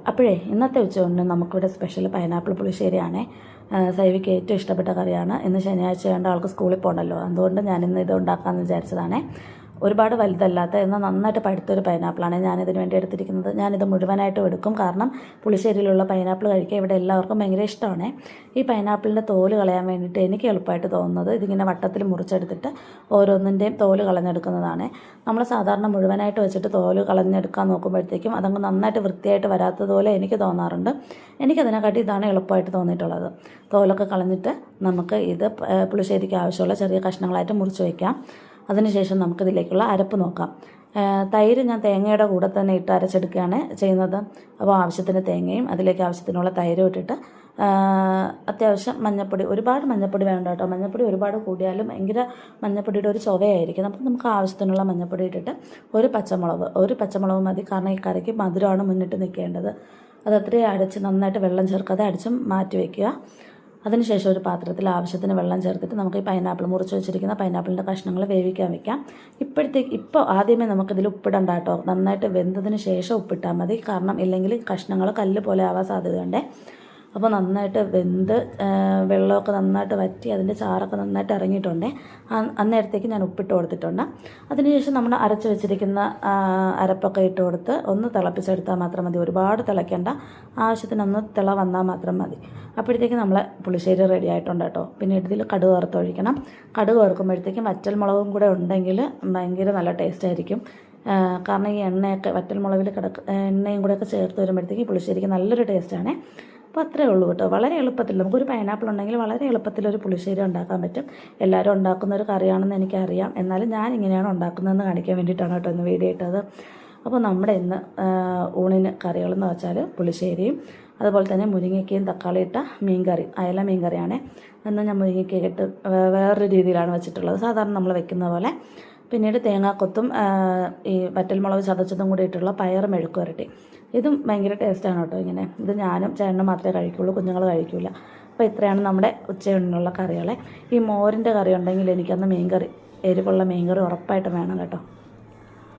അപ്പോഴേ ഇന്നത്തെ ഉച്ചയൂണിന് നമുക്കിവിടെ സ്പെഷ്യൽ പൈനാപ്പിൾ പുളിശ്ശേരിയാണേ. സൈവിക്ക് ഏറ്റവും ഇഷ്ടപ്പെട്ട കറിയാണ്. ഇന്ന് ശനിയാഴ്ച ആയതുകൊണ്ട് ആൾക്ക് സ്കൂളിൽ പോകണമല്ലോ, അതുകൊണ്ട് ഞാനിന്ന് ഇത് ഉണ്ടാക്കാമെന്ന് വിചാരിച്ചതാണേ. ഒരുപാട് വലുതല്ലാത്ത എന്നാൽ നന്നായിട്ട് പഴുത്തൊരു പൈനാപ്പിളാണ് ഞാനിതിന് വേണ്ടി എടുത്തിരിക്കുന്നത്. ഞാനിത് മുഴുവനായിട്ടും എടുക്കും, കാരണം പുളിശ്ശേരിയിലുള്ള പൈനാപ്പിൾ കഴിക്കാൻ ഇവിടെ എല്ലാവർക്കും ഭയങ്കര ഇഷ്ടമാണ്. ഈ പൈനാപ്പിളിൻ്റെ തോല് കളയാൻ വേണ്ടിയിട്ട് എനിക്ക് എളുപ്പമായിട്ട് തോന്നുന്നത് ഇതിങ്ങനെ വട്ടത്തിൽ മുറിച്ചെടുത്തിട്ട് ഓരോന്നിൻ്റെയും തോല് കളഞ്ഞെടുക്കുന്നതാണ്. നമ്മൾ സാധാരണ മുഴുവനായിട്ട് വെച്ചിട്ട് തോല് കളഞ്ഞെടുക്കാൻ നോക്കുമ്പോഴത്തേക്കും അതങ്ങ് നന്നായിട്ട് വൃത്തിയായിട്ട് വരാത്തതുപോലെ എനിക്ക് തോന്നാറുണ്ട്. എനിക്കതിനെക്കാട്ടി ഇതാണ് എളുപ്പമായിട്ട് തോന്നിയിട്ടുള്ളത്. തോലൊക്കെ കളഞ്ഞിട്ട് നമുക്ക് ഇത് പുളിശ്ശേരിക്ക് ആവശ്യമുള്ള ചെറിയ കഷ്ണങ്ങളായിട്ട് മുറിച്ച് വയ്ക്കാം. അതിനുശേഷം നമുക്കിതിലേക്കുള്ള അരപ്പ് നോക്കാം. തൈര് ഞാൻ തേങ്ങയുടെ കൂടെ തന്നെ ഇട്ട് അരച്ചെടുക്കുകയാണ് ചെയ്യുന്നത്. അപ്പോൾ ആവശ്യത്തിന് തേങ്ങയും അതിലേക്ക് ആവശ്യത്തിനുള്ള തൈരും ഇട്ടിട്ട് അത്യാവശ്യം മഞ്ഞൾപ്പൊടി, ഒരുപാട് മഞ്ഞൾപ്പൊടി വേണ്ട കേട്ടോ. മഞ്ഞൾപ്പൊടി ഒരുപാട് കൂടിയാലും ഭയങ്കര മഞ്ഞൾപ്പൊടിയുടെ ഒരു ചുവയായിരിക്കും. നമുക്ക് ആവശ്യത്തിനുള്ള മഞ്ഞൾപ്പൊടി ഇട്ടിട്ട് ഒരു പച്ചമുളക് മതി, കാരണം ഈ കറിക്ക് മധുരമാണ് മുന്നിട്ട് നിൽക്കേണ്ടത്. അത് അത്രയും അടിച്ച് നന്നായിട്ട് വെള്ളം ചേർക്കാതെ അടിച്ചും മാറ്റി വയ്ക്കുക. അതിനുശേഷം ഒരു പാത്രത്തിൽ ആവശ്യത്തിന് വെള്ളം ചേർത്തിട്ട് നമുക്ക് ഈ പൈനാപ്പിൾ മുറിച്ച് വെച്ചിരിക്കുന്ന പൈനാപ്പിളിൻ്റെ കഷ്ണങ്ങൾ വേവിക്കാൻ വെക്കാം. ഇപ്പോൾ ആദ്യമേ നമുക്കിതിൽ ഉപ്പിടണ്ട കേട്ടോ. നന്നായിട്ട് വെന്തതിന് ശേഷം ഉപ്പിട്ടാൽ മതി, കാരണം ഇല്ലെങ്കിൽ കഷ്ണങ്ങൾ കല്ല് പോലെ ആവാൻ സാധ്യതയുണ്ട്. അപ്പോൾ നന്നായിട്ട് വെന്ത് വെള്ളമൊക്കെ നന്നായിട്ട് വറ്റി അതിൻ്റെ ചാറൊക്കെ നന്നായിട്ട് ഇറങ്ങിയിട്ടുണ്ട്. അന്നേരത്തേക്ക് ഞാൻ ഉപ്പിട്ട് കൊടുത്തിട്ടുണ്ട്. അതിനുശേഷം നമ്മൾ അരച്ച് വെച്ചിരിക്കുന്ന അരപ്പൊക്കെ ഇട്ട് കൊടുത്ത് ഒന്ന് തിളപ്പിച്ചെടുത്താൽ മാത്രം മതി. ഒരുപാട് തിളയ്ക്കേണ്ട, ആവശ്യത്തിനൊന്ന് തിള വന്നാൽ മാത്രം മതി. അപ്പോഴത്തേക്ക് നമ്മളെ പുളിശ്ശേരി റെഡി ആയിട്ടുണ്ട് കേട്ടോ. പിന്നെ ഇതിൽ കടുക് വറുത്തൊഴിക്കണം. കടുക് വറുക്കുമ്പോഴത്തേക്കും വറ്റൽമുളകും കൂടെ ഉണ്ടെങ്കിൽ ഭയങ്കര നല്ല ടേസ്റ്റ് ആയിരിക്കും. കാരണം ഈ എണ്ണയൊക്കെ വറ്റൽമുളകിൽ എണ്ണയും കൂടെയൊക്കെ ചേർത്ത് വരുമ്പോഴത്തേക്ക് പുളിശ്ശേരിക്ക് നല്ലൊരു ടേസ്റ്റാണ്. അപ്പോൾ അത്രയേ ഉള്ളൂ കേട്ടോ. വളരെ എളുപ്പത്തിൽ നമുക്കൊരു പൈനാപ്പിൾ ഉണ്ടെങ്കിൽ വളരെ എളുപ്പത്തിലൊരു പുളിശ്ശേരി ഉണ്ടാക്കാൻ പറ്റും. എല്ലാവരും ഉണ്ടാക്കുന്ന ഒരു കറിയാണെന്ന് എനിക്കറിയാം, എന്നാലും ഞാൻ ഇങ്ങനെയാണ് ഉണ്ടാക്കുന്നതെന്ന് കാണിക്കാൻ വേണ്ടിയിട്ടാണ് കേട്ടോ ഇന്ന് വീഡിയോ ഇട്ടത്. അപ്പോൾ നമ്മുടെ ഇന്ന് ഊണിന് കറികളെന്ന് വെച്ചാൽ പുളിശ്ശേരിയും അതുപോലെ തന്നെ മുരിങ്ങയ്ക്കയും തക്കാളി ഇട്ട മീൻകറി, അയല മീൻകറിയാണ്. എന്നാൽ ഞാൻ മുരിങ്ങയ്ക്ക ഇട്ട് വേറൊരു രീതിയിലാണ് വെച്ചിട്ടുള്ളത്, സാധാരണ നമ്മൾ വെക്കുന്ന പോലെ. പിന്നീട് തേങ്ങാക്കൊത്തും ഈ വറ്റൽമുളക് ചതച്ചതും കൂടി ഇട്ടുള്ള പയർ മെഴുക്ക് വരട്ടി. ഇതും ഭയങ്കര ടേസ്റ്റാണ് കേട്ടോ. ഇങ്ങനെ ഇത് ഞാനും ചേട്ടനും മാത്രമേ കഴിക്കുള്ളൂ, കുഞ്ഞുങ്ങൾ കഴിക്കില്ല. അപ്പോൾ ഇത്രയാണ് നമ്മുടെ ഉച്ചയൂണിനുള്ള കറികളെ. ഈ മോരിൻ്റെ കറി ഉണ്ടെങ്കിൽ എനിക്കന്ന് മീൻകറി, എരിവുള്ള മീൻകറി ഉറപ്പായിട്ടും വേണം കേട്ടോ.